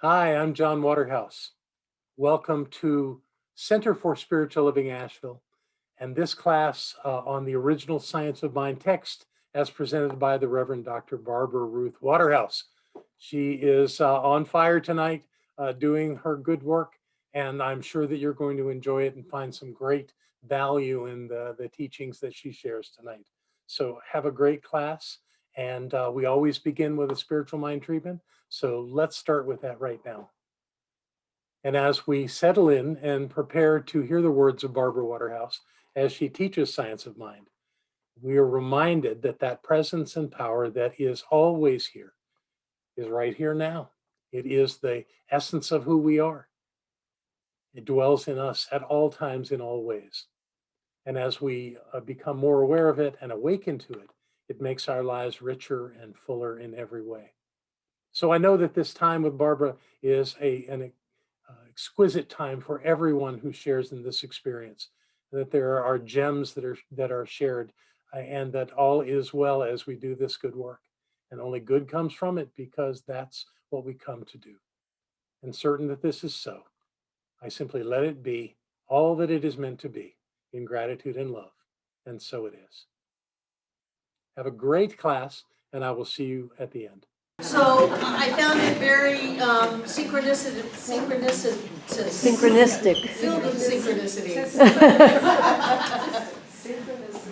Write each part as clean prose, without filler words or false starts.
Hi, I'm John Waterhouse. Welcome to Center for Spiritual Living Asheville and this class on the original Science of Mind text as presented by the Reverend Dr. Barbara Ruth Waterhouse. She is on fire tonight doing her good work, and I'm sure that you're going to enjoy it and find some great value in the teachings that she shares tonight. So have a great class, and we always begin with a spiritual mind treatment. So let's start with that right now. And as we settle in and prepare to hear the words of Barbara Waterhouse as she teaches Science of Mind, we are reminded that that presence and power that is always here is right here now. It is the essence of who we are. It dwells in us at all times, in all ways. And as we become more aware of it and awaken to it, it makes our lives richer and fuller in every way. So I know that this time with Barbara is an exquisite time for everyone who shares in this experience, that there are gems that are shared, and that all is well as we do this good work. And only good comes from it because that's what we come to do. And certain that this is so, I simply let it be all that it is meant to be in gratitude and love. And so it is. Have a great class, and I will see you at the end. So I found it very synchronistic, filled with synchronicities.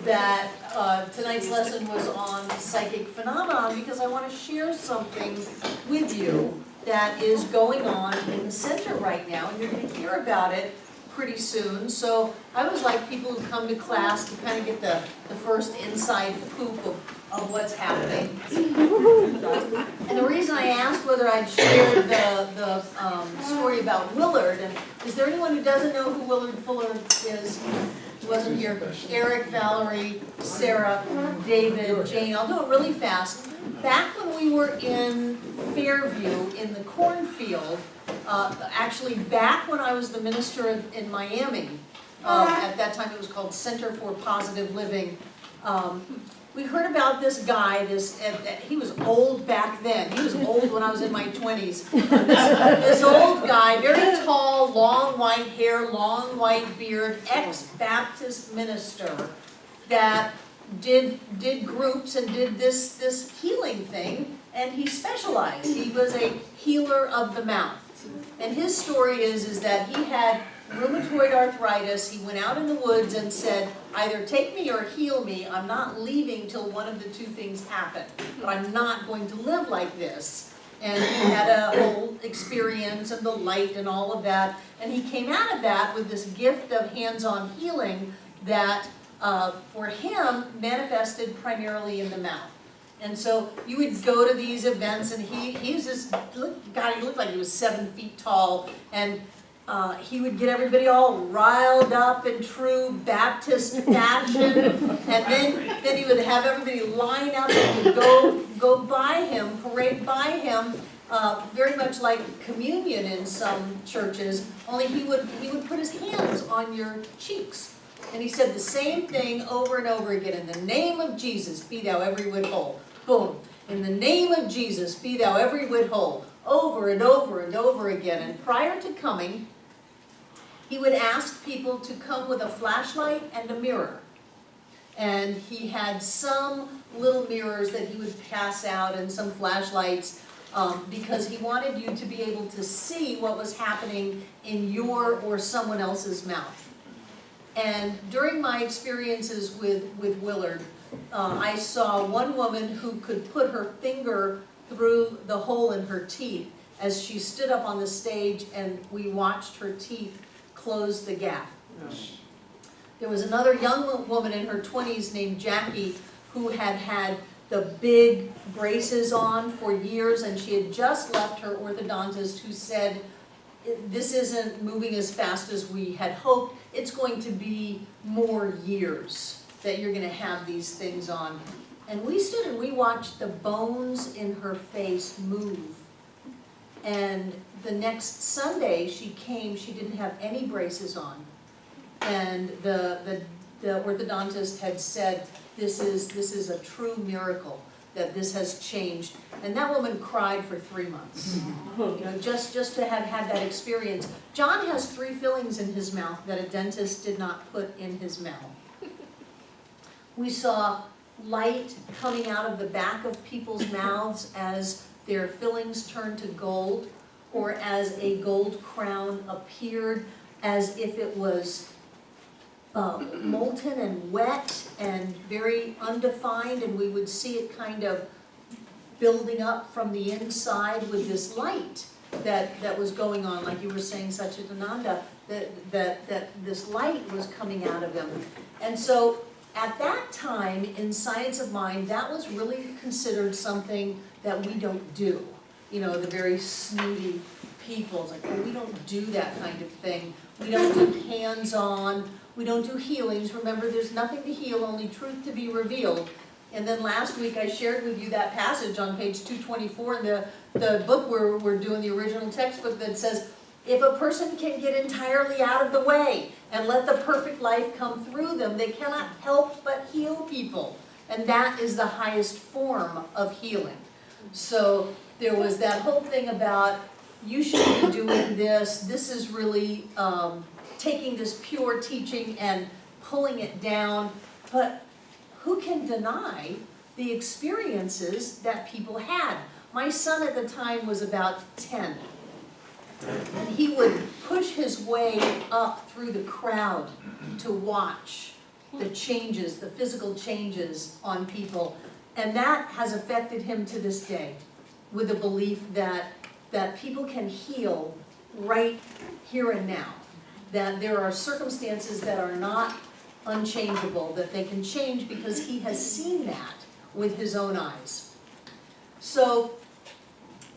That tonight's lesson was on psychic phenomenon because I want to share something with you that is going on in the center right now, and you're going to hear about it pretty soon. So I always like people who come to class to kind of get the first inside poop of what's happening. And the reason I asked whether I'd shared the story about Willard, and is there anyone who doesn't know who Willard Fuller is? Who wasn't here? Eric, Valerie, Sarah, David, Jane. I'll do it really fast. Back when we were in Fairview in the cornfield, actually back when I was the minister in Miami, at that time it was called Center for Positive Living, we heard about this guy, he was old back then. He was old when I was in my 20s. This old guy, very tall, long white hair, long white beard, ex-Baptist minister that did groups and did this healing thing, and he specialized. He was a healer of the mouth. And his story is that he had rheumatoid arthritis. He went out in the woods and said, either take me or heal me. I'm not leaving till one of the two things happen. But I'm not going to live like this. And he had a whole experience and the light and all of that. And he came out of that with this gift of hands-on healing that, for him, manifested primarily in the mouth. And so you would go to these events, and he was this guy, he looked like he was 7 feet tall, and he would get everybody all riled up in true Baptist fashion, and then he would have everybody line up and go by him, parade by him, very much like communion in some churches, only he would put his hands on your cheeks. And he said the same thing over and over again. In the name of Jesus, be thou every whit whole. Boom. In the name of Jesus, be thou every whit whole. Over and over and over again. And prior to coming, he would ask people to come with a flashlight and a mirror. And he had some little mirrors that he would pass out and some flashlights because he wanted you to be able to see what was happening in your or someone else's mouth. And during my experiences with Willard, I saw one woman who could put her finger through the hole in her teeth as she stood up on the stage, and we watched her teeth close the gap. There was another young woman in her 20s named Jackie who had the big braces on for years, and she had just left her orthodontist who said, this isn't moving as fast as we had hoped. It's going to be more years that you're going to have these things on. And we stood and we watched the bones in her face move. And the next Sunday she came, she didn't have any braces on. And the orthodontist had said, this is a true miracle. that this has changed. And that woman cried for 3 months, you know, just to have had that experience. John has 3 fillings in his mouth that a dentist did not put in his mouth. We saw light coming out of the back of people's mouths as their fillings turned to gold, or as a gold crown appeared, as if it was molten and wet and very undefined, and we would see it kind of building up from the inside with this light that was going on, like you were saying, Satchidananda, that this light was coming out of him. And so at that time in Science of Mind, that was really considered something that we don't do. You know, the very snooty people, it's like, oh, we don't do that kind of thing. We don't do hands-on, we don't do healings. Remember, there's nothing to heal, only truth to be revealed. And then last week I shared with you that passage on page 224 in the book we're doing, the original textbook, that says, if a person can get entirely out of the way and let the perfect life come through them, they cannot help but heal people. And that is the highest form of healing. So there was that whole thing about, you should be doing this. This is really taking this pure teaching and pulling it down. But who can deny the experiences that people had? My son at the time was about 10. And he would push his way up through the crowd to watch the changes, the physical changes on people. And that has affected him to this day, with the belief that people can heal right here and now. That there are circumstances that are not unchangeable, that they can change, because he has seen that with his own eyes. So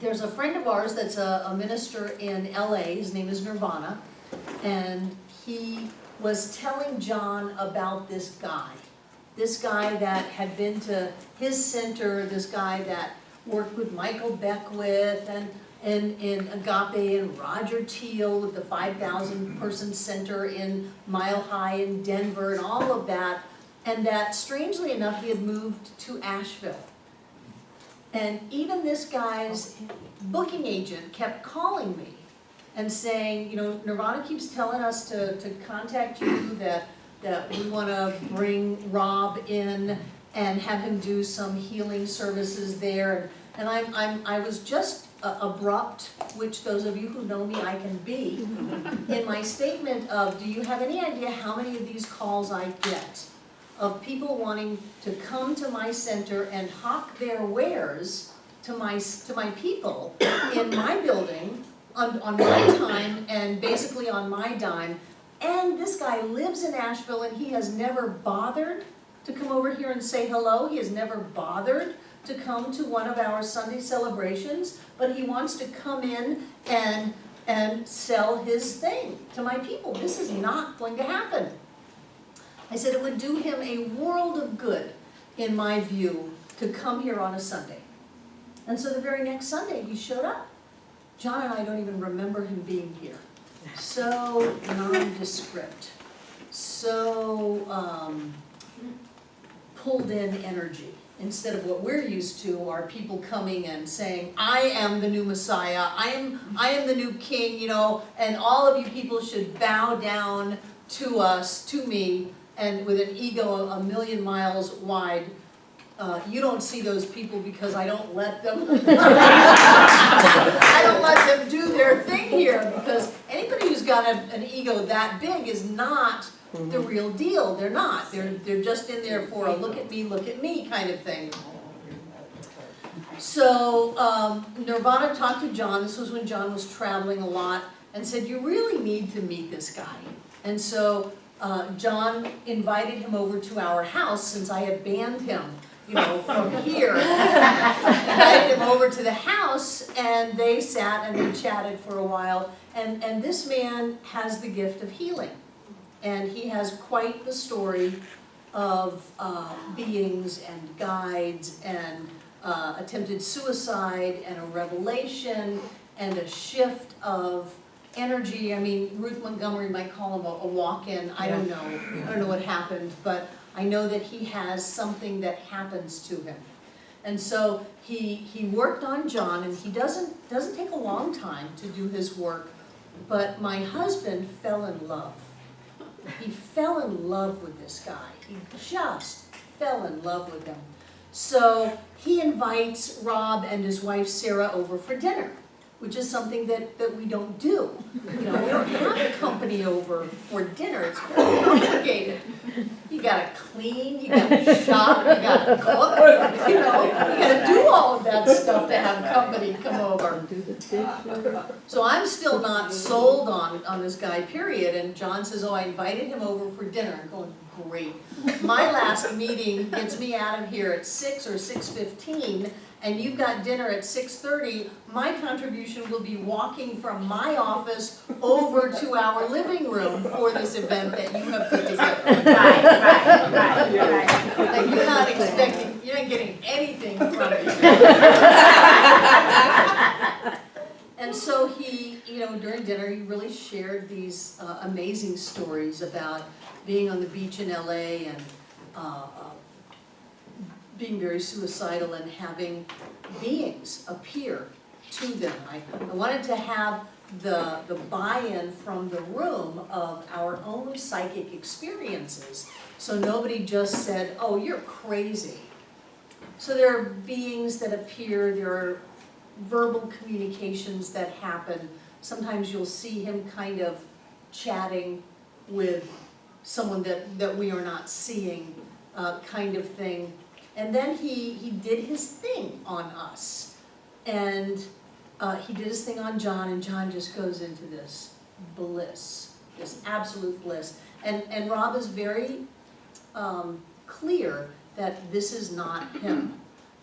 there's a friend of ours that's a minister in LA, his name is Nirvana, and he was telling John about this guy that had been to his center, this guy that worked with Michael Beckwith and in Agape, and Roger Teal with the 5,000 person center in Mile High in Denver, and all of that, and that strangely enough he had moved to Asheville. And even this guy's booking agent kept calling me and saying, you know, Nirvana keeps telling us to contact you, that we want to bring Rob in and have him do some healing services there. And I was just abrupt, which those of you who know me, I can be, in my statement of, do you have any idea how many of these calls I get of people wanting to come to my center and hawk their wares to my people in my building on my time and basically on my dime? And this guy lives in Asheville, and he has never bothered to come over here and say hello. He has never bothered to come to one of our Sunday celebrations, but he wants to come in and sell his thing to my people. This is not going to happen. I said it would do him a world of good, in my view, to come here on a Sunday. And so the very next Sunday he showed up. John and I don't even remember him being here. So nondescript, so pulled in energy. Instead of what we're used to, are people coming and saying, I am the new Messiah, I am the new king, you know, and all of you people should bow down to us, to me, and with an ego a million miles wide. You don't see those people because I don't let them I don't let them do their thing here, because anybody who's got an ego that big is not the real deal. They're not. They're just in there for a look at me kind of thing. So Nirvana talked to John. This was when John was traveling a lot, and said, you really need to meet this guy. And so John invited him over to our house, since I had banned him, you know, from here. Invited him over to the house, and they sat and they chatted for a while. And this man has the gift of healing. And he has quite the story of beings and guides and attempted suicide and a revelation and a shift of energy. I mean, Ruth Montgomery might call him a walk-in. I don't know. I don't know what happened, but I know that he has something that happens to him. And so he worked on John, and he doesn't take a long time to do his work, but my husband fell in love. He fell in love with this guy. He just fell in love with him. So he invites Rob and his wife Sarah over for dinner, which is something that we don't do. You know, we don't have company over for dinner. It's very complicated. You gotta clean, you gotta shop, you gotta cook, you know, you gotta do all of that stuff to have company come over. So I'm still not sold on this guy, period, and John says, oh, I invited him over for dinner. I'm going, great. My last meeting gets me out of here at 6 or 6:15, and you've got dinner at 6:30, my contribution will be walking from my office over to our living room for this event that you have put together. Right. Like you're not expecting, you're not getting anything from it. And so he, you know, during dinner, he really shared these amazing stories about being on the beach in LA and being very suicidal and having beings appear to them. I wanted to have the buy-in from the room of our own psychic experiences, so nobody just said, oh, you're crazy. So there are beings that appear, there are verbal communications that happen. Sometimes you'll see him kind of chatting with someone that we are not seeing, kind of thing. And then he did his thing on us. And he did his thing on John, and John just goes into this bliss, this absolute bliss. And Rob is very clear that this is not him.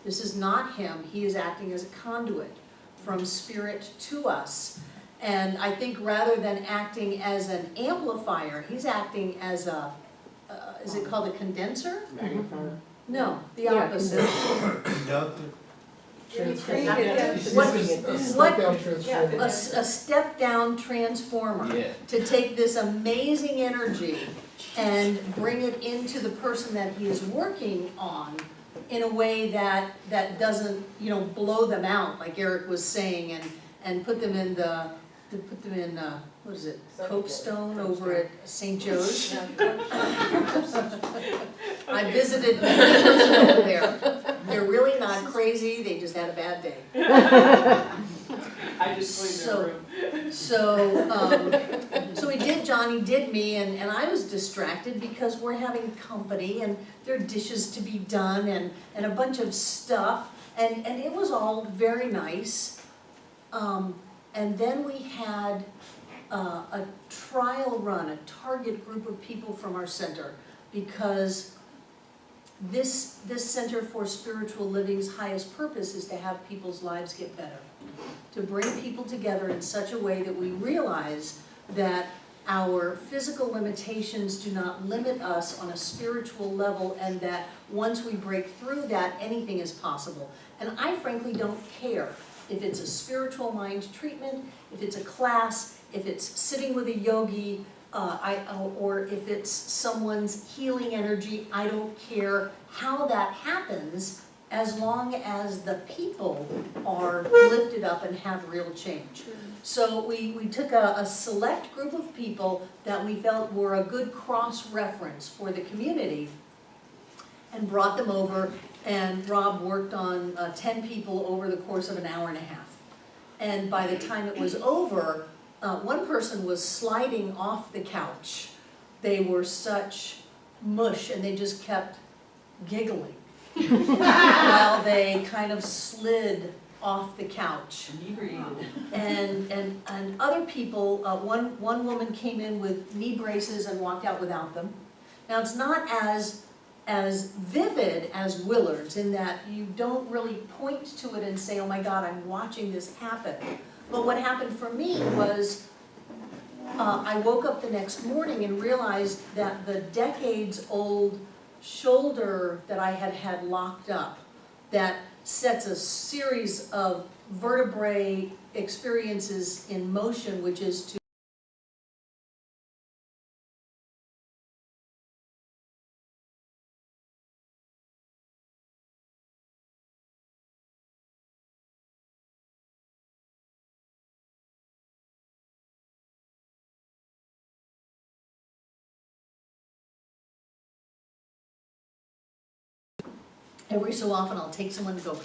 This is not him. He is acting as a conduit from spirit to us. And I think rather than acting as an amplifier, he's acting as a, is it called a condenser? Magnifier? No, the opposite. Conductor? A step-down transformer Yeah. to take this amazing energy and bring it into the person that he is working on in a way that doesn't, you know, blow them out, like Eric was saying, and put them in what is it, Copestone over at St. Joe's. I visited many person over there. They're really not crazy, they just had a bad day. I just cleaned their room. So he did Johnny, did me, and I was distracted because we're having company and there are dishes to be done and a bunch of stuff, and it was all very nice. And then we had a trial run, a target group of people from our center, because this Center for Spiritual Living's highest purpose is to have people's lives get better, to bring people together in such a way that we realize that our physical limitations do not limit us on a spiritual level, and that once we break through that, anything is possible. And I frankly don't care if it's a spiritual mind treatment, if it's a class, if it's sitting with a yogi, or if it's someone's healing energy. I don't care how that happens, as long as the people are lifted up and have real change. So we took a select group of people that we felt were a good cross-reference for the community and brought them over, and Rob worked on 10 people over the course of an hour and a half. And by the time it was over, one person was sliding off the couch. They were such mush, and they just kept giggling while they kind of slid off the couch. And other people, one woman came in with knee braces and walked out without them. Now it's not as vivid as Willard's, in that you don't really point to it and say, oh my God, I'm watching this happen. But what happened for me was I woke up the next morning and realized that the decades-old shoulder that I had had locked up, that sets a series of vertebrae experiences in motion, which is to every so often I'll take someone and go,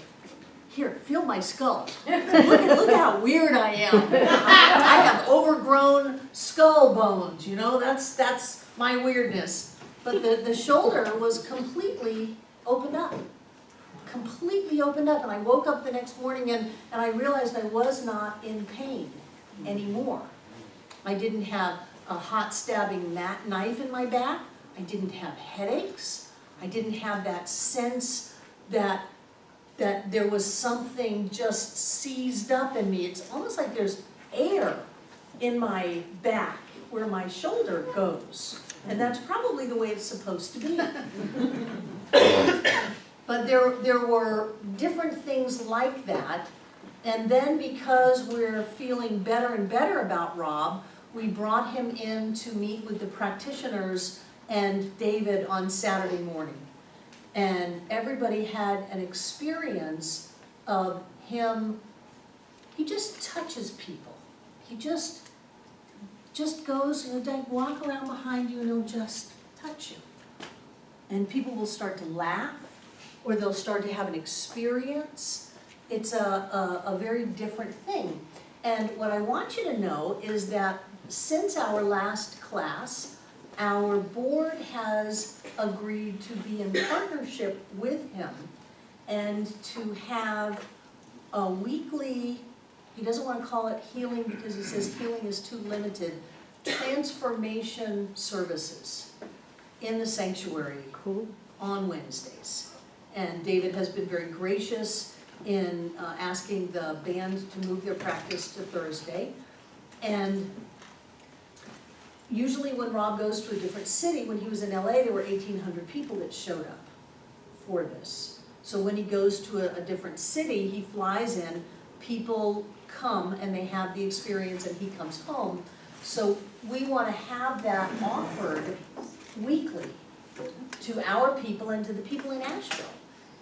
here, feel my skull. Look how weird I am. I have overgrown skull bones, you know, that's my weirdness. But the shoulder was completely opened up. Completely opened up, and I woke up the next morning and I realized I was not in pain anymore. I didn't have a hot stabbing knife in my back. I didn't have headaches. I didn't have that sense that there was something just seized up in me. It's almost like there's air in my back where my shoulder goes. And that's probably the way it's supposed to be. But there were different things like that. And then because we're feeling better and better about Rob, we brought him in to meet with the practitioners and David on Saturday morning. And everybody had an experience of him, he just touches people. He just goes, you know, like walk around behind you and he'll just touch you. And people will start to laugh, or they'll start to have an experience. It's a very different thing. And what I want you to know is that since our last class, our board has agreed to be in partnership with him and to have a weekly, he doesn't want to call it healing because he says healing is too limited, transformation services in the sanctuary on Wednesdays. And David has been very gracious in asking the band to move their practice to Thursday. And usually when Rob goes to a different city, when he was in LA, there were 1,800 people that showed up for this. So when he goes to a different city, he flies in, people come and they have the experience and he comes home. So we want to have that offered weekly to our people and to the people in Asheville.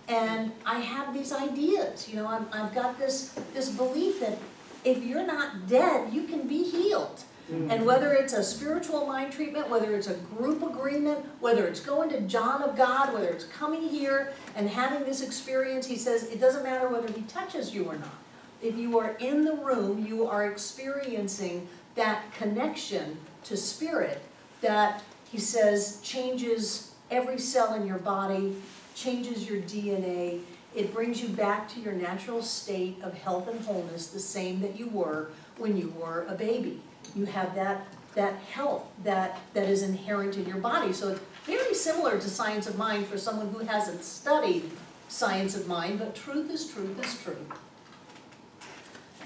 And I have these ideas, you know, I've got this belief that if you're not dead, you can be healed. And whether it's a spiritual mind treatment, whether it's a group agreement, whether it's going to John of God, whether it's coming here and having this experience, he says it doesn't matter whether he touches you or not. If you are in the room, you are experiencing that connection to spirit that, he says, changes every cell in your body, changes your DNA. It brings you back to your natural state of health and wholeness, the same that you were when you were a baby. You have that health that is inherent in your body. So it's very similar to science of mind for someone who hasn't studied science of mind, but truth is truth is truth.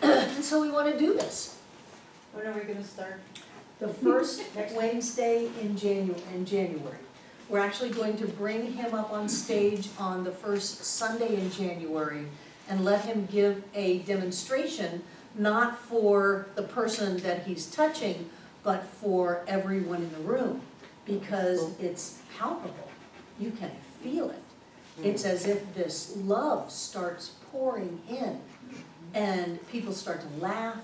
And so we want to do this. When are we gonna start? The first Wednesday in January. We're actually going to bring him up on stage on the first Sunday in January and let him give a demonstration, not for the person that he's touching, but for everyone in the room, because it's palpable. You can feel it. It's as if this love starts pouring in, and people start to laugh,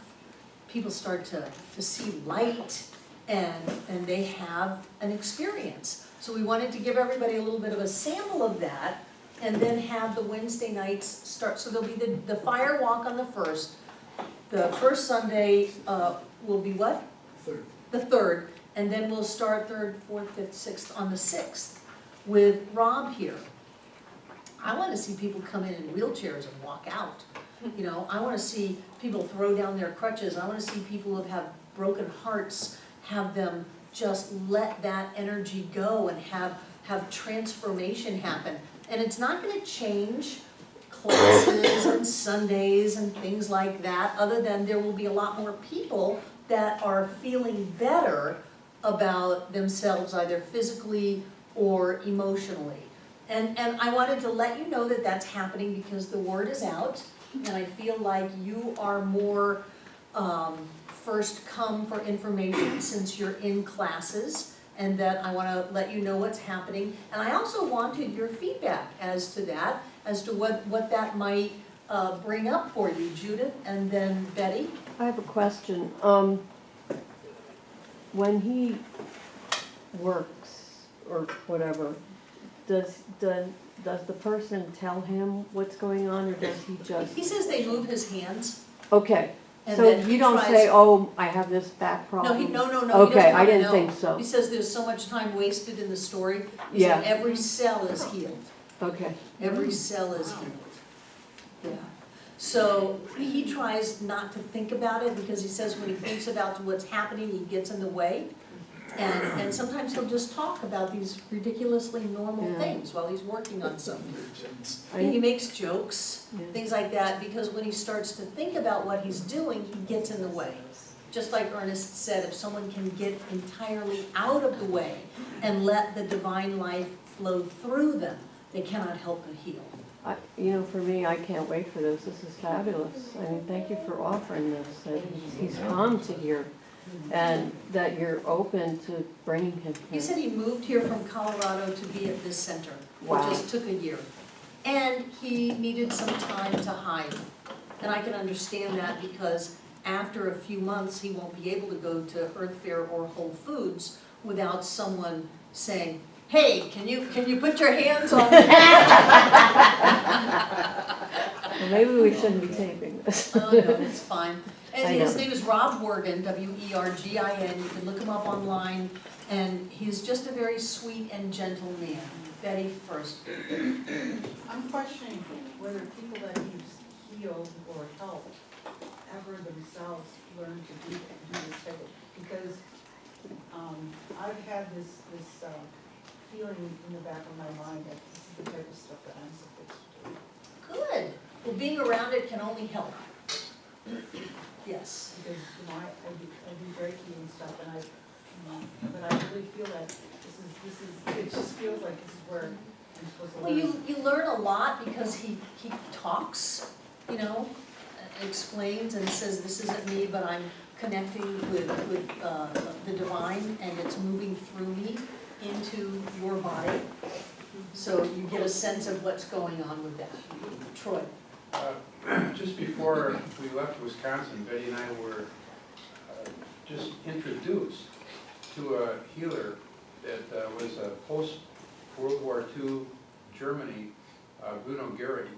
people start to see light, and they have an experience. So we wanted to give everybody a little bit of a sample of that, and then have the Wednesday nights start. So there'll be the fire walk on the first. The first Sunday will be what? Third. The third, and then we'll start third, fourth, fifth, sixth on the 6th with Rob here. I want to see people come in wheelchairs and walk out. You know, I want to see people throw down their crutches. I want to see people who have broken hearts, have them just let that energy go and have transformation happen. And it's not going to change classes and Sundays and things like that, other than there will be a lot more people that are feeling better about themselves, either physically or emotionally. And I wanted to let you know that that's happening because the word is out, and I feel like you are more first come for information since you're in classes, and that I want to let you know what's happening. And I also wanted your feedback as to that, as to what that might bring up for you, Judith, and then Betty. I have a question. When he works or whatever, does does the person tell him what's going on, or does he just, He says they move his hands, okay, and so then he you don't tries. say, oh, I have this back No, problem? he, no, he doesn't Okay, I wanna didn't know. think so. He says there's so much time wasted in the story. He Yeah. said every cell is healed. Okay, Every cell is healed. Yeah. So he tries not to think about it because he says when he thinks about what's happening, he gets in the way. And sometimes he'll just talk about these ridiculously normal Yeah. things while he's working on something. I- He makes jokes, Yeah. things like that, because when he starts to think about what he's doing, he gets in the way. Just like Ernest said, if someone can get entirely out of the way and let the divine life flow through them, they cannot help but heal. you know, for me, I can't wait for this, this is fabulous. I mean, thank you for offering this, and he's come to here, and that you're open to bringing him He here. said he moved here from Colorado to be at this center, which Wow. just took a year. And he needed some time to hide. And I can understand that because after a few months, he won't be able to go to Earth Fair or Whole Foods without someone saying, hey, can you put your hands on me? Well, maybe we shouldn't be taping this. Oh, no, it's fine. And I his know. name is Rob Wergin, W-E-R-G-I-N. You can look him up online. And he's just a very sweet and gentle man. Betty first. I'm questioning whether people that you've healed or helped ever themselves learn to do this type of, because, I've had this feeling in the back of my mind that this is the type of stuff that I'm supposed to do. Good. Well, being around it can only help. Yes. Because, I do Reiki and stuff, and but I really feel that this is, it just feels like this is where I'm supposed to Well, learn. you learn a lot because he talks, explains and says, this isn't me, but I'm connecting with the divine, and it's moving through me into your body. So you get a sense of what's going on with that. Troy. Just before we left Wisconsin, Betty and I were just introduced to a healer that was a post-World War II Germany, Bruno Gehrig.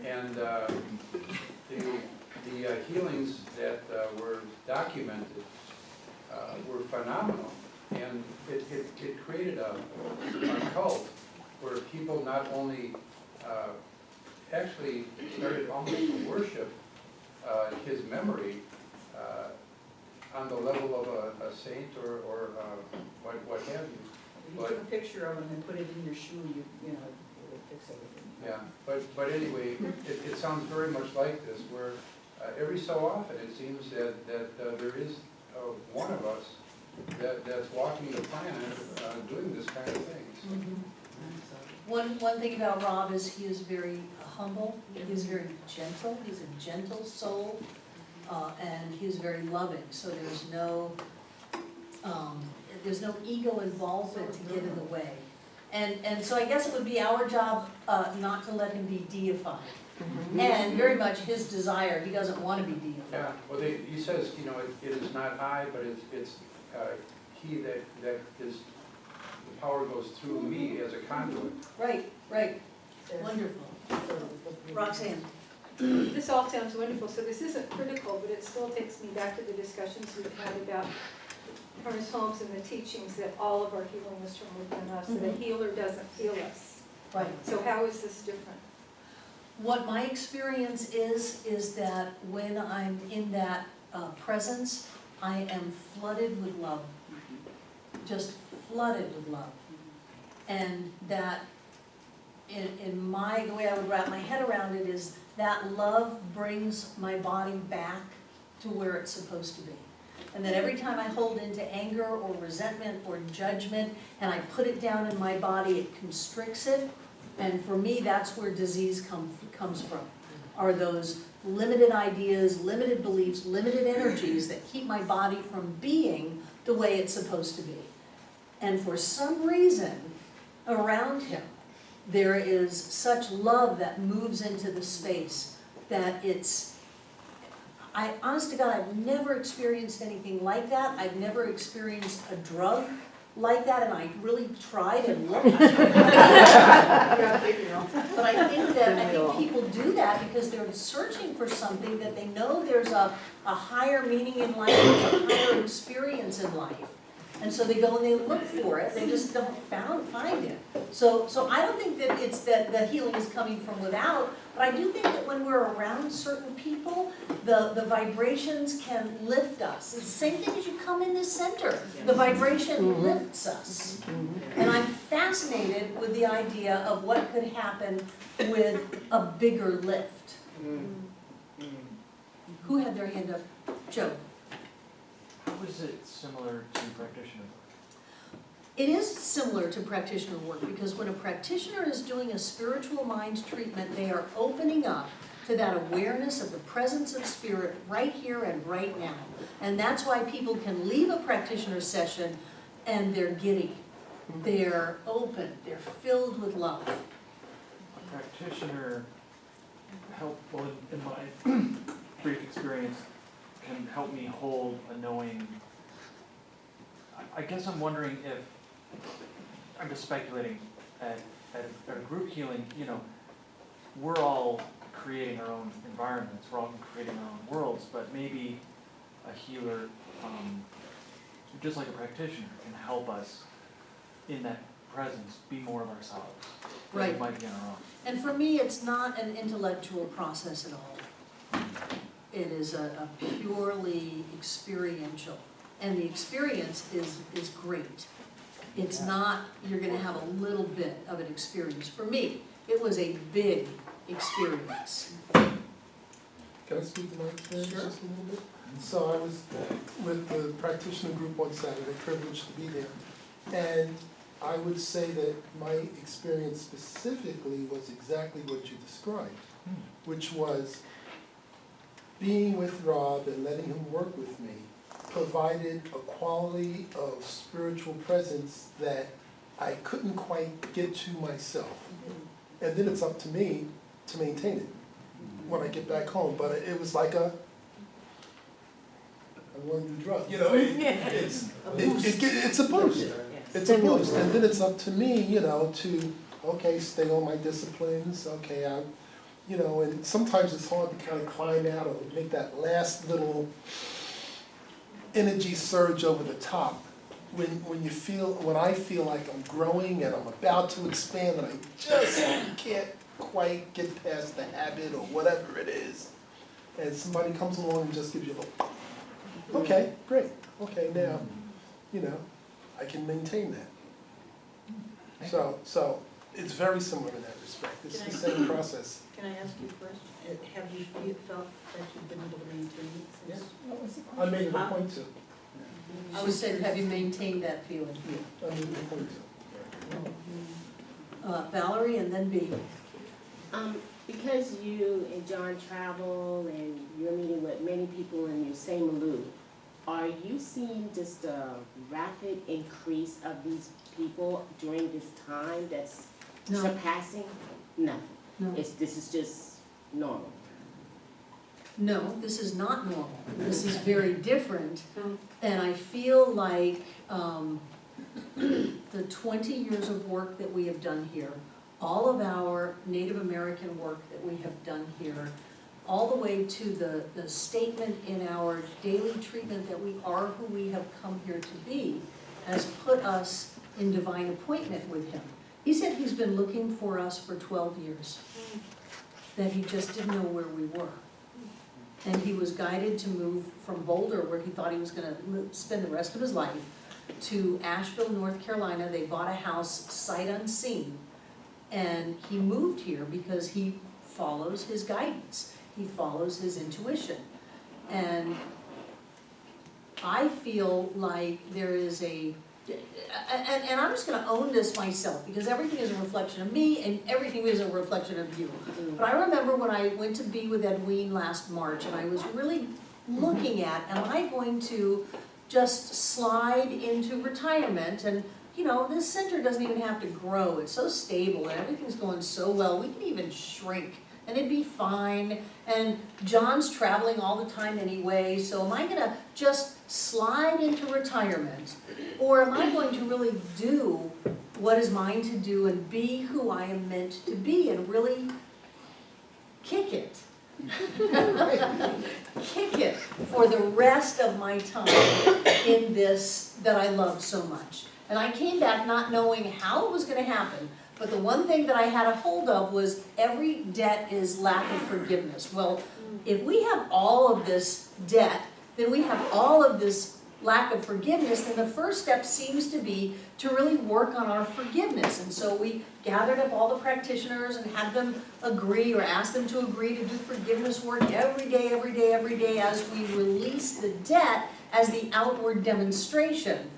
And the healings that were documented were phenomenal. And it created a cult where people not only actually started almost to worship his memory on the level of a saint or what have you. If you took a picture of them and put it in your shoe, it would fix everything. Yeah, but anyway, it sounds very much like this, where every so often it seems that there is one of us that's walking the planet doing this kind of things. One thing about Rob is he is very humble, he is very gentle, he's a gentle soul, and he is very loving, so there's no ego involvement to get in the way. And so I guess it would be our job not to let him be deified. And very much his desire, he doesn't want to be Yeah, deified. well, he says, it is not I, but it's he that is, the power goes through me as a conduit. Right, wonderful. Roxanne. This all sounds wonderful, so this isn't critical, but it still takes me back to the discussions we've had about Ernest Holmes and the teachings that all of our healing is from within us, that a healer doesn't heal us. Right. So how is this different? What my experience is that when I'm in that presence, I am flooded with love. Just flooded with love. And that, the way I would wrap my head around it is that love brings my body back to where it's supposed to be. And that every time I hold into anger or resentment or judgment and I put it down in my body, it constricts it. And for me, that's where disease comes from, are those limited ideas, limited beliefs, limited energies that keep my body from being the way it's supposed to be. And for some reason, around him, there is such love that moves into the space that honest to God, I've never experienced anything like that. I've never experienced a drug like that, and I really tried and looked. But I think people do that because they're searching for something that they know there's a higher meaning in life, a higher experience in life. And so they go and they look for it, they just don't find it. So I don't think that it's that the healing is coming from without, but I do think that when we're around certain people, the vibrations can lift us. It's the same thing as you come in this center, the vibration lifts us. And I'm fascinated with the idea of what could happen with a bigger lift. Who had their hand up? Joe. How is it similar to practitioner work? It is similar to practitioner work because when a practitioner is doing a spiritual mind treatment, they are opening up to that awareness of the presence of spirit right here and right now. And that's why people can leave a practitioner session and they're giddy. They're open, they're filled with love. A practitioner well, in my brief experience, can help me hold a knowing. I guess I'm wondering if, I'm just speculating, at a group healing, we're all creating our own environments, we're all creating our own worlds, but maybe a healer, just like a practitioner, can help us in that presence be more of ourselves. Right. We might be on our own. And for me, it's not an intellectual process at all. It is a purely experiential. And the experience is great. It's not, you're gonna have a little bit of an experience. For me, it was a big experience. Can I speak to my experience Sure. just a little bit? So I was with the practitioner group on Saturday, privileged to be there. And I would say that my experience specifically was exactly what you described, which was being with Rob and letting him work with me provided a quality of spiritual presence that I couldn't quite get to myself. And then it's up to me to maintain it when I get back home. But it was like I learned to do drugs. It's a boost. It's a boost. And then it's up to me, to, okay, stay on my disciplines, okay, and sometimes it's hard to kind of climb out or make that last little energy surge over the top when I feel like I'm growing and I'm about to expand and I just can't quite get past the habit or whatever it is. And somebody comes along and just gives you a little, okay, great, okay, now, I can maintain that. So it's very similar in that respect. It's the same process. Can I ask you first, have you felt that you've been able to maintain it since? I made it a point to. I would say, have you maintained that feeling? I made it a point to. Valerie and then B. Because you and John travel and you're meeting with many people in your same loop, are you seeing just a rapid increase of these people during this time that's No. surpassing? Nothing. No. This is just normal. No, this is not normal. This is very different. And I feel like the 20 years of work that we have done here, all of our Native American work that we have done here, all the way to the statement in our daily treatment that we are who we have come here to be, has put us in divine appointment with him. He said he's been looking for us for 12 years, that he just didn't know where we were. And he was guided to move from Boulder, where he thought he was gonna spend the rest of his life, to Asheville, North Carolina. They bought a house sight unseen. And he moved here because he follows his guidance. He follows his intuition. And I feel like there is and I'm just gonna own this myself, because everything is a reflection of me and everything is a reflection of you. But I remember when I went to be with Edwene last March, and I was really looking at, am I going to just slide into retirement? And this center doesn't even have to grow, it's so stable and everything's going so well, we can even shrink and it'd be fine, and John's traveling all the time anyway, so am I gonna just slide into retirement? Or am I going to really do what is mine to do and be who I am meant to be and really kick it? Kick it for the rest of my time in this that I love so much. And I came back not knowing how it was gonna happen, but the one thing that I had a hold of was every debt is lack of forgiveness. Well, if we have all of this debt, then we have all of this lack of forgiveness, then the first step seems to be to really work on our forgiveness. And so we gathered up all the practitioners and had them agree or asked them to agree to do forgiveness work every day, every day, every day as we release the debt as the outward demonstration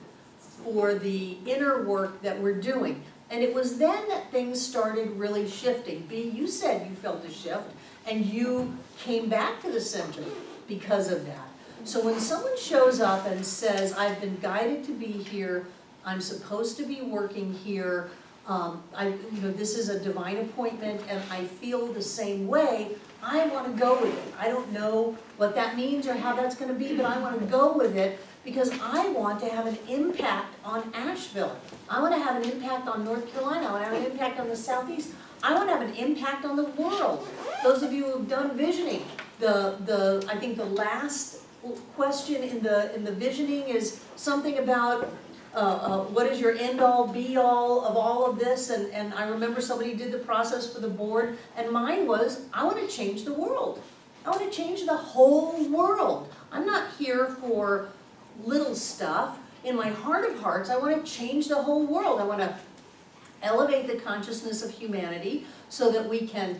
for the inner work that we're doing. And it was then that things started really shifting. B, you said you felt a shift and you came back to the center because of that. So when someone shows up and says, I've been guided to be here, I'm supposed to be working here, this is a divine appointment and I feel the same way, I want to go with it. I don't know what that means or how that's going to be, but I want to go with it because I want to have an impact on Asheville. I want to have an impact on North Carolina. I want to have an impact on the Southeast. I want to have an impact on the world. Those of you who have done visioning, I think the last question in the visioning is something about what is your end all be all of all of this, and I remember somebody did the process for the board, and mine was, I want to change the world. I want to change the whole world. I'm not here for little stuff. In my heart of hearts, I want to change the whole world. I want to elevate the consciousness of humanity so that we can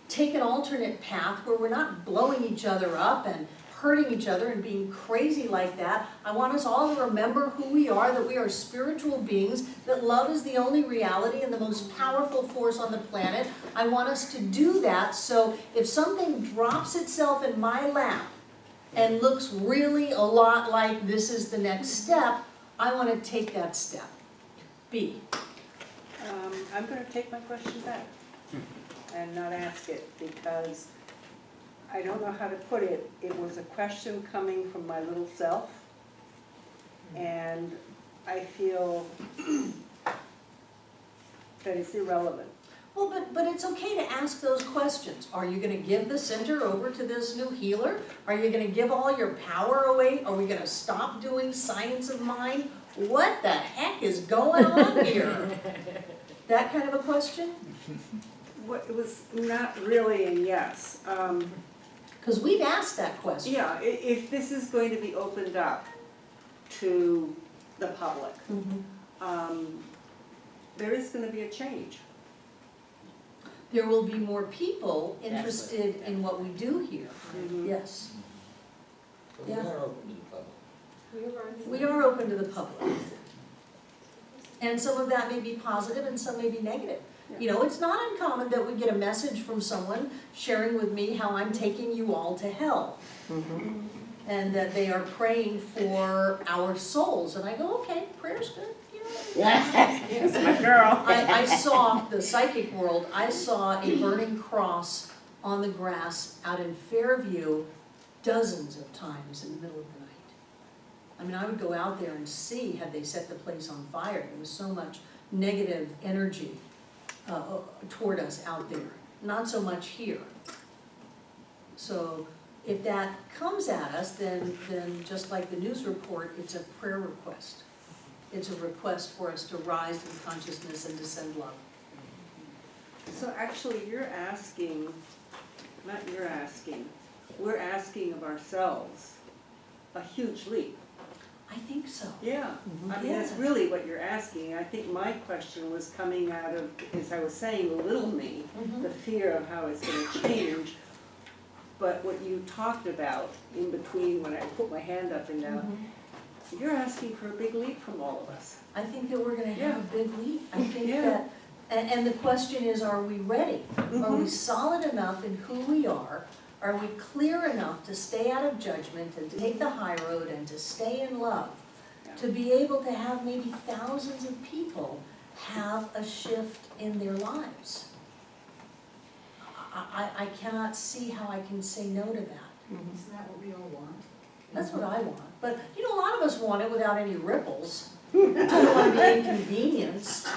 take an alternate path where we're not blowing each other up and hurting each other and being crazy like that. I want us all to remember who we are, that we are spiritual beings, that love is the only reality and the most powerful force on the planet. I want us to do that, so if something drops itself in my lap and looks really a lot like this is the next step, I want to take that step. B. I'm going to take my question back and not ask it because I don't know how to put it. It was a question coming from my little self, and I feel that it's irrelevant. Well, but it's okay to ask those questions. Are you going to give the center over to this new healer? Are you going to give all your power away? Are we going to stop doing science of mind? What the heck is going on here? That kind of a question? It was not really a yes. Because we've asked that question. Yeah, if this is going to be opened up to the public, there is going to be a change. There will be more people interested in what we do here. Yes. We Yeah. are open to the public. We are open to the public. And some of that may be positive and some may be negative. You know, it's not uncommon that we get a message from someone sharing with me how I'm taking you all to hell. And that they are praying for our souls. And I go, okay, prayer's good. You know. Yes, my girl. I saw the psychic world, I saw a burning cross on the grass out in Fairview dozens of times in the middle of the night. I mean, I would go out there and see, had they set the place on fire. There was so much negative energy toward us out there, not so much here. So if that comes at us, then just like the news report, it's a prayer request. It's a request for us to rise in consciousness and to send love. So actually you're asking, not you're asking, we're asking of ourselves a huge leap. I think so. Yeah, I mean, that's really what you're asking. I think my question was coming out of, as I was saying, the little me, the fear of how it's going to change. But what you talked about in between when I put my hand up and down, you're asking for a big leap from all of us. I think that we're gonna have a big leap. I think Yeah. that, and the question is, are we ready? Are we solid enough in who we are? Are we clear enough to stay out of judgment and to take the high road and to stay in love? To be able to have maybe thousands of people have a shift in their lives. I cannot see how I can say no to that. Isn't that what we all want? That's what I want, but you know, a lot of us want it without any ripples. We don't wanna be inconvenienced,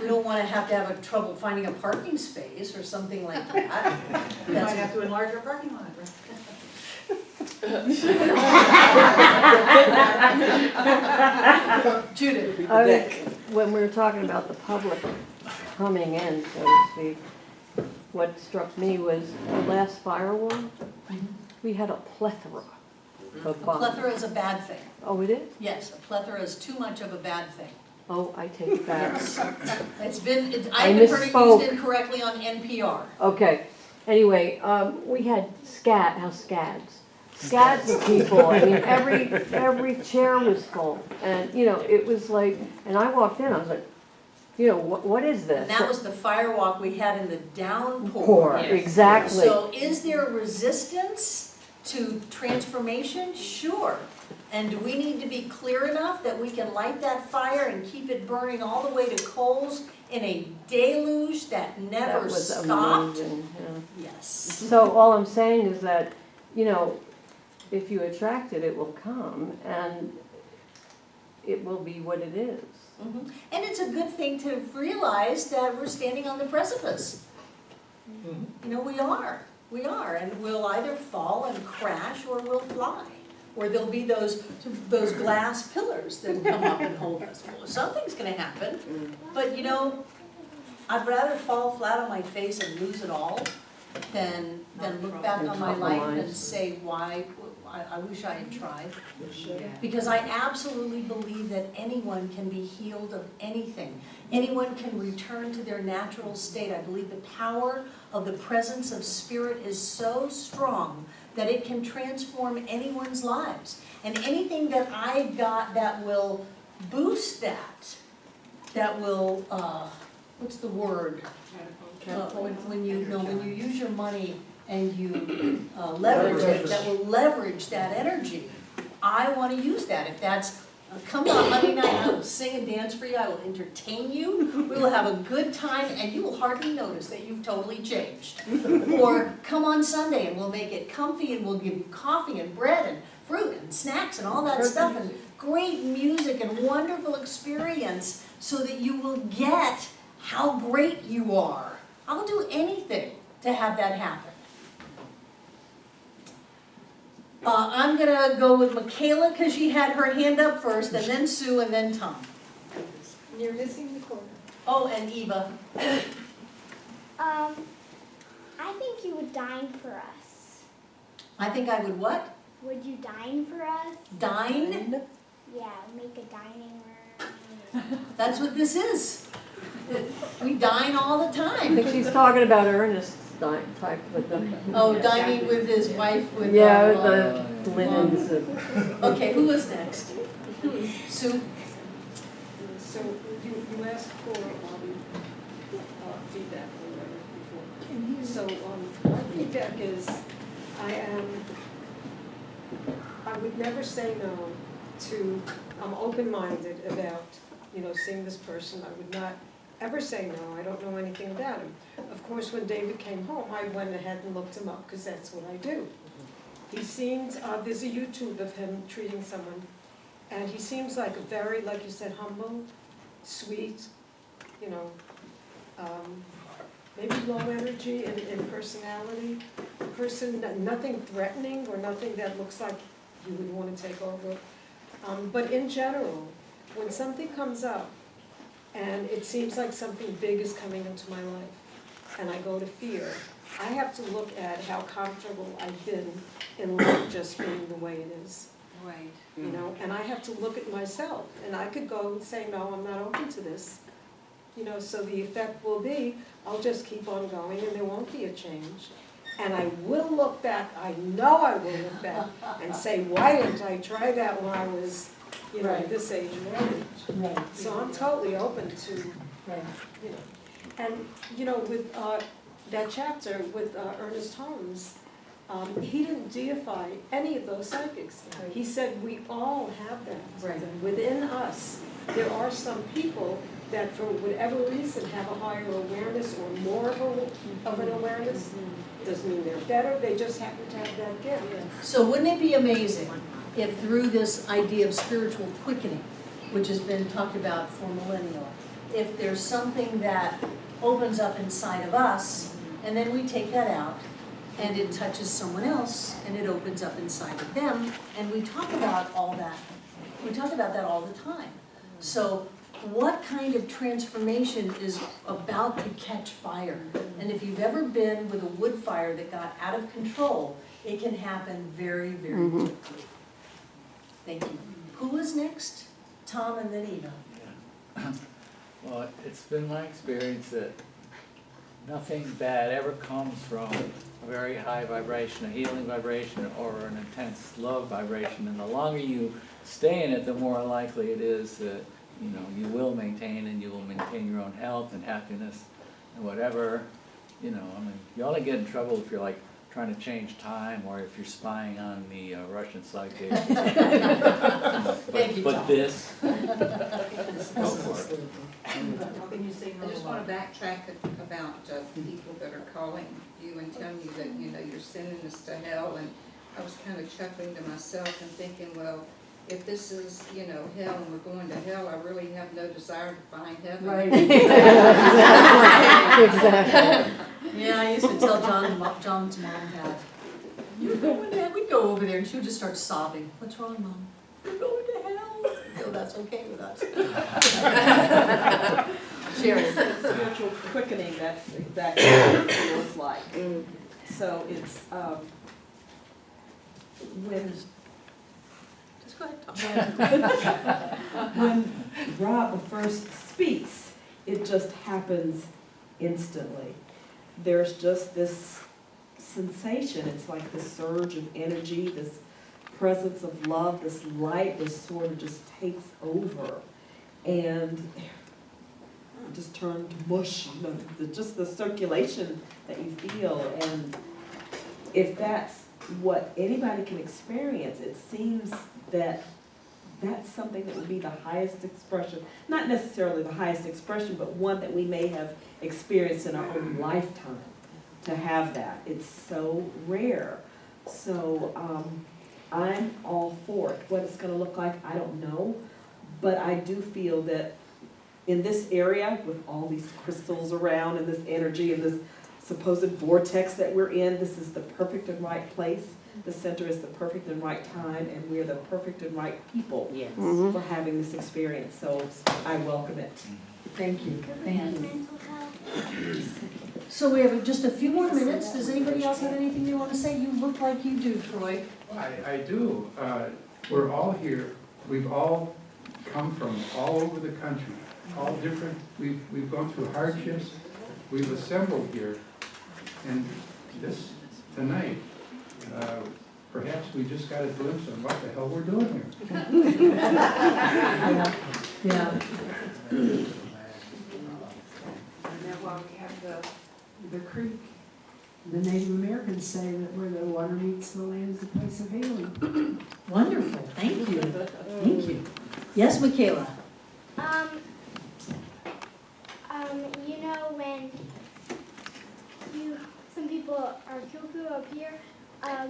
we don't wanna have a trouble finding a parking space or something like that. We might have to enlarge our parking lot, right? Judith, When we were talking about the public coming in, so to speak, what struck me was the last firewall, we had a plethora of a bombs. plethora is a bad thing. Oh, it is? Yes, a plethora is too much of a bad thing. Oh, I take it back. I've been heard it misspoke. used incorrectly on NPR. Okay, anyway, we had scads of people, I mean, every chair was full, and, you know, it was like, and I walked in, I was like, you know, what is this? And that was the firewalk we had in the downpour. Poor, exactly. So is there resistance to transformation? Sure. And do we need to be clear enough that we can light that fire and keep it burning all the way to coals in a deluge that never That was stopped? amazing, yeah. Yes. So all I'm saying is that, you know, if you attract it, it will come, and it will be what it is. Mhm. And it's a good thing to realize that we're standing on the precipice. You know, we are, and we'll either fall and crash or we'll fly. Or there'll be those glass pillars that come up and hold us. Well, something's gonna happen, but you know, I'd rather fall flat on my face and lose it all than look back on my life and say, why, I wish I had tried. Because I absolutely believe that anyone can be healed of anything. Anyone can return to their natural state. I believe the power of the presence of spirit is so strong that it can transform anyone's lives. And anything that I've got that will boost that will, what's the word? When you use your money and you leverage it, that will leverage that energy. I want to use that. If that's, come on Monday night, I will sing and dance for you, I will entertain you, we will have a good time, and you will hardly notice that you've totally changed. Or come on Sunday and we'll make it comfy and we'll give you coffee and bread and fruit and snacks and all that stuff and great music and wonderful experience so that you will get how great you are. I'll do anything to have that happen. I'm gonna go with Michaela because she had her hand up first, and then Sue, and then Tom. You're missing the corner. Oh, and Eva. I think you would dine for us. I think I would what? Would you dine for us? Dine? Yeah, make a dining room. That's what this is. We dine all the I time. think she's talking about Ernest's type with the. Oh, dining with his wife with. Yeah, the linens and. Okay, who was next? Sue? So you asked for feedback or whatever before. So my feedback is I would never say no to, I'm open-minded about, you know, seeing this person. I would not ever say no, I don't know anything about him. Of course, when David came home, I went ahead and looked him up because that's what I do. He seems, there's a YouTube of him treating someone, and he seems like a very, like you said, humble, sweet, you know, maybe low energy in personality, person, nothing threatening or nothing that looks like you would want to take over. But in general, when something comes up and it seems like something big is coming into my life and I go to fear, I have to look at how comfortable I've been in life just being the way it is. Right. You know, and I have to look at myself, and I could go and say, no, I'm not open to this. You know, so the effect will be, I'll just keep on going and there won't be a change. And I will look back, I know I will look back and say, why didn't I try that when I was, you know, this age and that age? Right. So I'm totally open to, Right. you know. And, you know, with that chapter with Ernest Holmes, he didn't deify any of those psychics. He said we all have that Right. within us. There are some people that for whatever reason have a higher awareness or more of an awareness. Doesn't mean they're better, they just happen to have that gift. So wouldn't it be amazing if through this idea of spiritual quickening, which has been talked about for millennia, if there's something that opens up inside of us, and then we take that out, and it touches someone else, and it opens up inside of them, and we talk about all that. We talk about that all the time. So what kind of transformation is about to catch fire? And if you've ever been with a wood fire that got out of control, it can happen very, very quickly. Thank you. Who is next? Tom and then Eva. Yeah. Well, it's been my experience that nothing bad ever comes from a very high vibration, a healing vibration, or an intense love vibration. And the longer you stay in it, the more likely it is that, you know, you will maintain, and you will maintain your own health and happiness and whatever. You know, I mean, you only get in trouble if you're like trying to change time, or if you're spying on the Russian Sidekick. Thank you, But Tom. this, go for it. How can you say no? I just want to backtrack about people that are calling you and telling you that, you know, you're sending us to hell, and I was kind of chuckling to myself and thinking, well, if this is, you know, hell and we're going to hell, I really have no desire to find heaven. Right. Exactly. Yeah, I used to tell John's mom that. You're going to hell. We'd go over there and she would just start sobbing. What's wrong, Mom? You're going to hell. No, that's okay with us. Sherry. Spiritual quickening, that's exactly what it feels like. So it's, when Just go ahead, Tom. when Rob first speaks, it just happens instantly. There's just this sensation, it's like this surge of energy, this presence of love, this light, this sort of just takes over. And just turn to mush, you know, just the circulation that you feel. And if that's what anybody can experience, it seems that that's something that would be the highest expression, not necessarily the highest expression, but one that we may have experienced in our own lifetime, to have that. It's so rare. So I'm all for it. What it's going to look like, I don't know, but I do feel that in this area, with all these crystals around and this energy and this supposed vortex that we're in, this is the perfect and right place. The center is the perfect and right time, and we're the perfect and right people for having this experience. So I welcome it. Thank you. Could we have mental health? So we have just a few more minutes. Does anybody else have anything they want to say? You look like you do, Troy. I do. We're all here. We've all come from all over the country, all different. We've gone through hardships. We've assembled here, and this tonight, perhaps we just got a glimpse of what the hell we're doing here. Yeah. And then while we have the creek, the Native Americans say that where the water meets the land is the place of healing. Wonderful. Thank you. Thank you. Yes, Michaela. You know when some people are cuckoo up here, I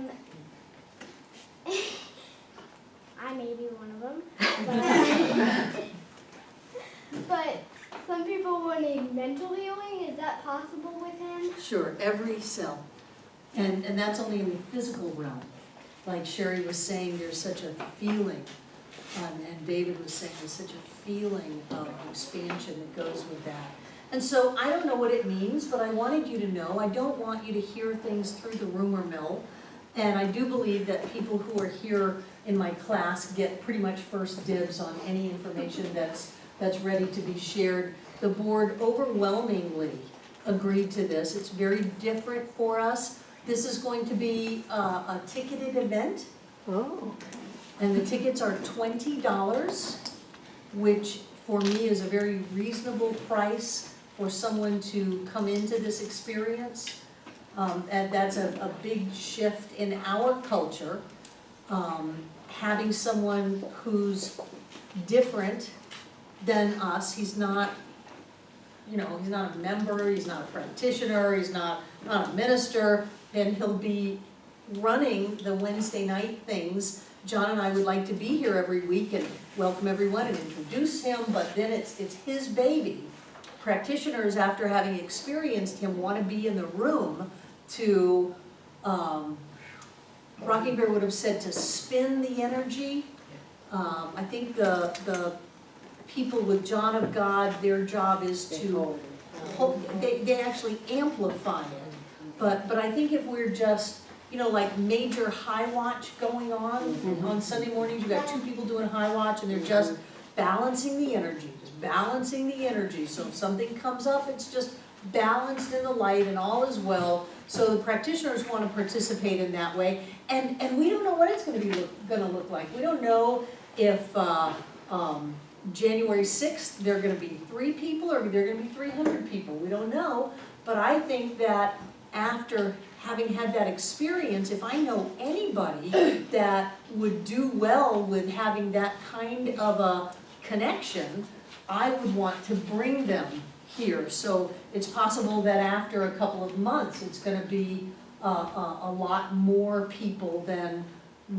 may be one of them, but some people will need mental healing. Is that possible with him? Sure, every cell. And that's only in the physical realm. Like Sherry was saying, there's such a feeling, and David was saying there's such a feeling of expansion that goes with that. And so I don't know what it means, but I wanted you to know, I don't want you to hear things through the rumor mill. And I do believe that people who are here in my class get pretty much first dibs on any information that's ready to be shared. The board overwhelmingly agreed to this. It's very different for us. This is going to be a ticketed event. Oh. And the tickets are $20, which for me is a very reasonable price for someone to come into this experience. And that's a big shift in our culture. Having someone who's different than us, he's not you know, he's not a member, he's not a practitioner, he's not a minister, then he'll be running the Wednesday night things. John and I would like to be here every week and welcome everyone and introduce him, but then it's his baby. Practitioners, after having experienced him, want to be in the room to, Rocking Bear would have said to spin the energy. I think the people with John of God, their job is to, they actually amplify it. But I think if we're just, you know, like major high watch going on Sunday mornings, you've got two people doing high watch and they're just balancing the energy, So if something comes up, it's just balanced in the light and all is well. So the practitioners want to participate in that way. And we don't know what it's going to look like. We don't know if January 6th, there are going to be 3 people or there are going to be 300 people. We don't know. But I think that after having had that experience, if I know anybody that would do well with having that kind of a connection, I would want to bring them here. So it's possible that after a couple of months, it's going to be a lot more people than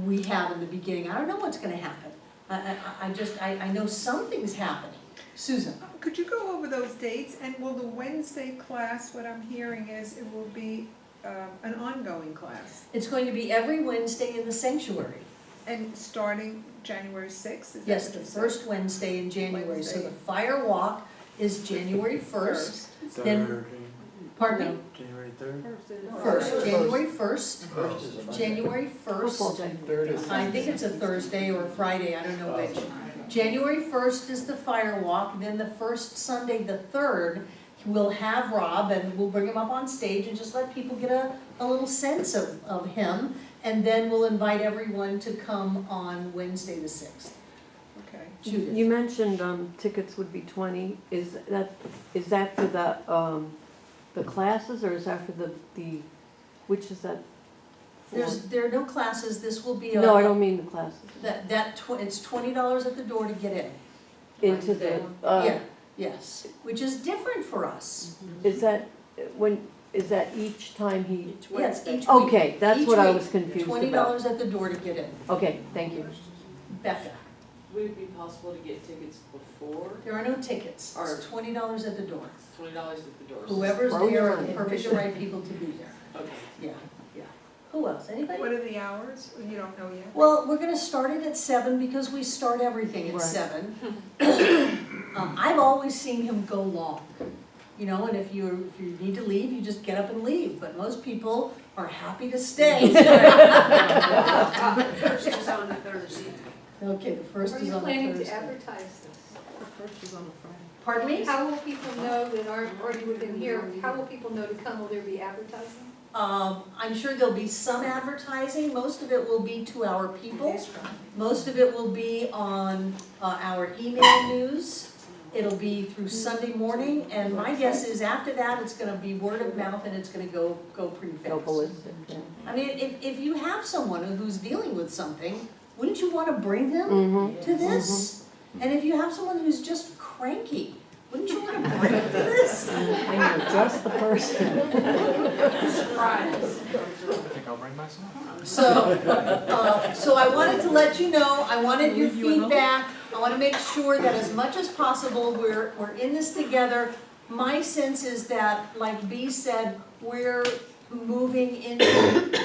we have in the beginning. I don't know what's going to happen. I know something's happening. Susan. Could you go over those dates? And will the Wednesday class, what I'm hearing is it will be an ongoing class? It's going to be every Wednesday in the sanctuary. And starting January 6th? Is Yes, that the what you said? first Wednesday in January. So Wednesday. the fire walk is January 1st. Then, pardon me? January 3rd? First, January 1st. First is a Monday. January Football 1st. day. Third is. I think it's a Thursday or Friday, I don't know which. January 1st is the fire walk, then the first Sunday, the 3rd, we'll have Rob and we'll bring him up on stage and just let people get a little sense of him. And then we'll invite everyone to come on Wednesday the 6th. Okay. Judith. You mentioned tickets would be 20. Is that for the classes or is that for the which is that for? There are no classes, this will be a. No, I don't mean the classes. It's $20 at the door to get in. Into the, Yeah, yes, which is different for us. is that each time he? Yes, each week. Okay, that's Each what I week, was confused $20 about. at the door to get in. Okay, thank you. Becca, Would it be possible to get tickets before? there are no tickets, Or- it's $20 at the door. $20 at the door. Whoever's Throw your there are money. the perfect right people to be there. Okay. Yeah. Who else, anybody? What are the hours? You don't know yet? Well, we're gonna start it at 7 because we start everything at Right. 7. I've always seen him go long, you know, and if you need to leave, you just get up and leave, but most people are happy to stay. First is on a Thursday. Okay, the first Are is you on a planning to Thursday. advertise this? First is on a Friday. Pardon me? How will people know that aren't already within here, how will people know to come? Will there be advertising? I'm sure there'll be some advertising, most of it will be to our people. Most of it will be on our email news. It'll be through Sunday morning, and my guess is after that, it's gonna be word of mouth and it's gonna go pretty Go fast. ballistic, yeah. I mean, if you have someone who's dealing with something, wouldn't you wanna bring them Mm-hmm. to this? And if you have someone who's just cranky, wouldn't you wanna bring them to this? And you're just the person. I think I'll bring myself. So I wanted to let you know, I wanted your feedback, I wanna make sure that as much as possible, we're in this together. My sense is that, like Bea said, we're moving into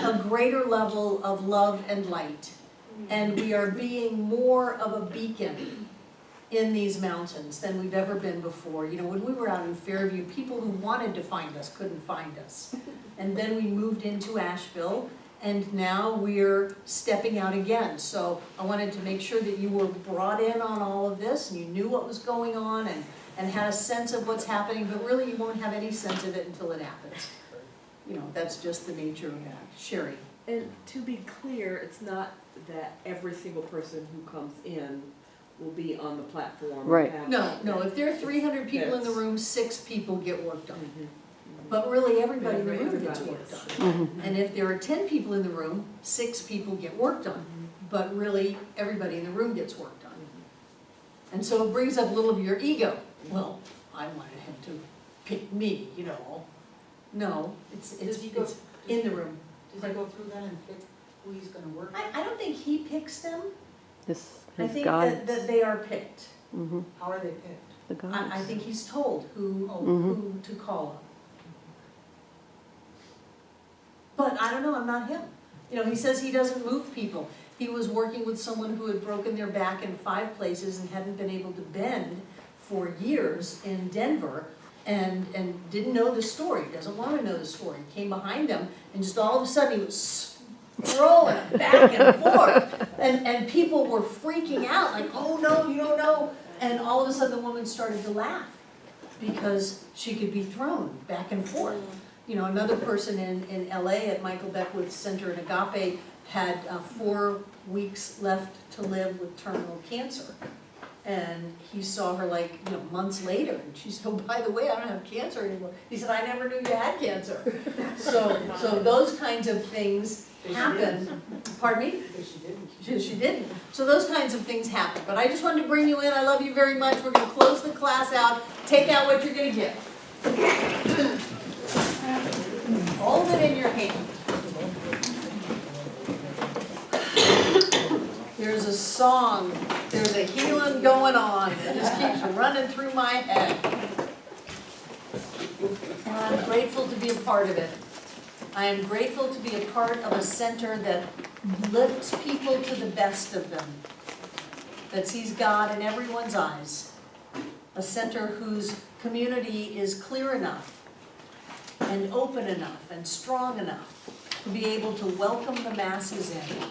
a greater level of love and light. And we are being more of a beacon in these mountains than we've ever been before. You know, when we were out in Fairview, people who wanted to find us couldn't find us. And then we moved into Asheville, and now we're stepping out again. So I wanted to make sure that you were brought in on all of this, and you knew what was going on, and had a sense of what's happening, but really you won't have any sense of it until it happens. You know, that's just the nature of that. Sherry? And to be clear, it's not that every single person who comes in will be on the platform. Right. No, if there are 300 people in the room, 6 people get work done. But really, everybody in the room gets work done. And if there are 10 people in the room, 6 people get work done. But really, everybody in the room gets work done. And so it brings up a little of your ego. Well, I wanted him to pick me, you know. No, it's Does he go- it's in the room. Does he go through that and pick who he's gonna work with? I don't think he picks them. This, I his think guides. that they are picked. Mm-hmm, How are they picked? the guides. I think he's told who Mhm. to call on. But I don't know, I'm not him. You know, he says he doesn't move people. He was working with someone who had broken their back in 5 places and hadn't been able to bend for years in Denver and didn't know the story, doesn't want to know the story. Came behind them and just all of a sudden he was throwing back and forth. And people were freaking out like, oh no, you don't know. And all of a sudden the woman started to laugh because she could be thrown back and forth. You know, another person in LA at Michael Beckwith's Center in Agape had 4 weeks left to live with terminal cancer. And he saw her like, you know, months later, and she said, oh, by the way, I don't have cancer anymore. He said, I never knew you had cancer. So those kinds of things happen. Pardon me? She didn't. So those kinds of things happen. But I just wanted to bring you in. I love you very much. We're going to close the class out. Take out what you're going to get. Hold it in your hand. There's a song, there's a healing going on that just keeps running through my head. And I'm grateful to be a part of it. I am grateful to be a part of a center that lifts people to the best of them, that sees God in everyone's eyes. A center whose community is clear enough and open enough and strong enough to be able to welcome the masses in.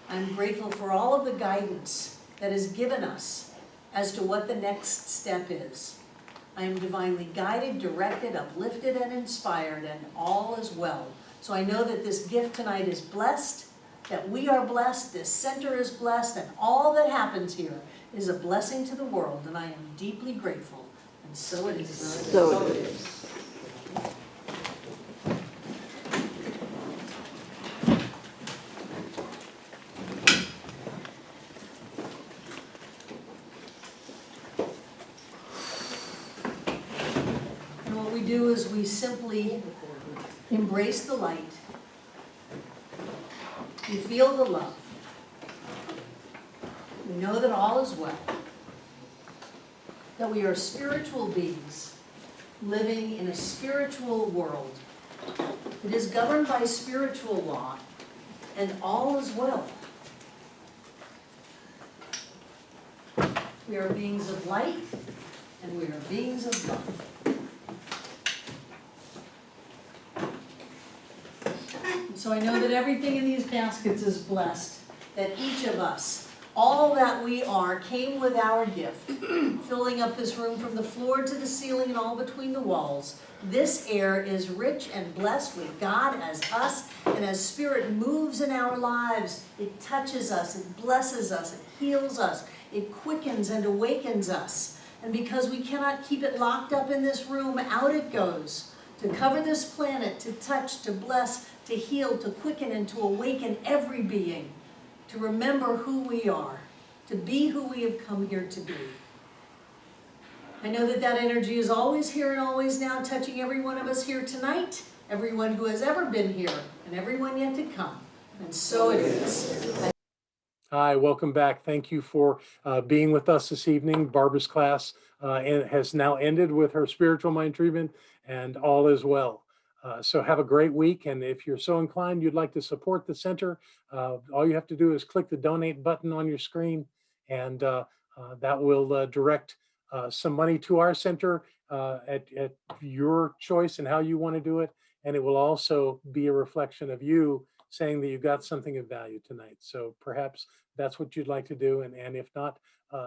I'm grateful for all of the guidance that is given us as to what the next step is. I am divinely guided, directed, uplifted, and inspired, and all is well. So I know that this gift tonight is blessed, that we are blessed, this center is blessed, and all that happens here is a blessing to the world, and I am deeply grateful. And so it is. So it is. And what we do is we simply embrace the light. We feel the love. We know that all is well. That we are spiritual beings living in a spiritual world. It is governed by spiritual law, and all is well. We are beings of light, and we are beings of love. And so I know that everything in these baskets is blessed, that each of us, all that we are, came with our gift, filling up this room from the floor to the ceiling and all between the walls. This air is rich and blessed with God as us, and as Spirit moves in our lives, it touches us, it blesses us, it heals us, it quickens and awakens us. And because we cannot keep it locked up in this room, out it goes to cover this planet, to touch, to bless, to heal, to quicken, and to awaken every being, to remember who we are, to be who we have come here to be. I know that that energy is always here and always now, touching every one of us here tonight, everyone who has ever been here, and everyone yet to come. And so it is. Hi, welcome back. Thank you for being with us this evening. Barbara's class has now ended with her spiritual mind treatment, and all is well. So have a great week, and if you're so inclined, you'd like to support the center, all you have to do is click the donate button on your screen, and that will direct some money to our center at your choice and how you want to do it, and it will also be a reflection of you saying that you got something of value tonight. So perhaps that's what you'd like to do, and if not,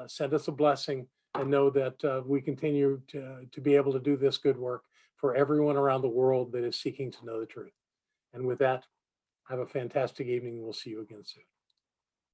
send us a blessing and know that we continue to be able to do this good work for everyone around the world that is seeking to know the truth. And with that, have a fantastic evening. We'll see you again soon.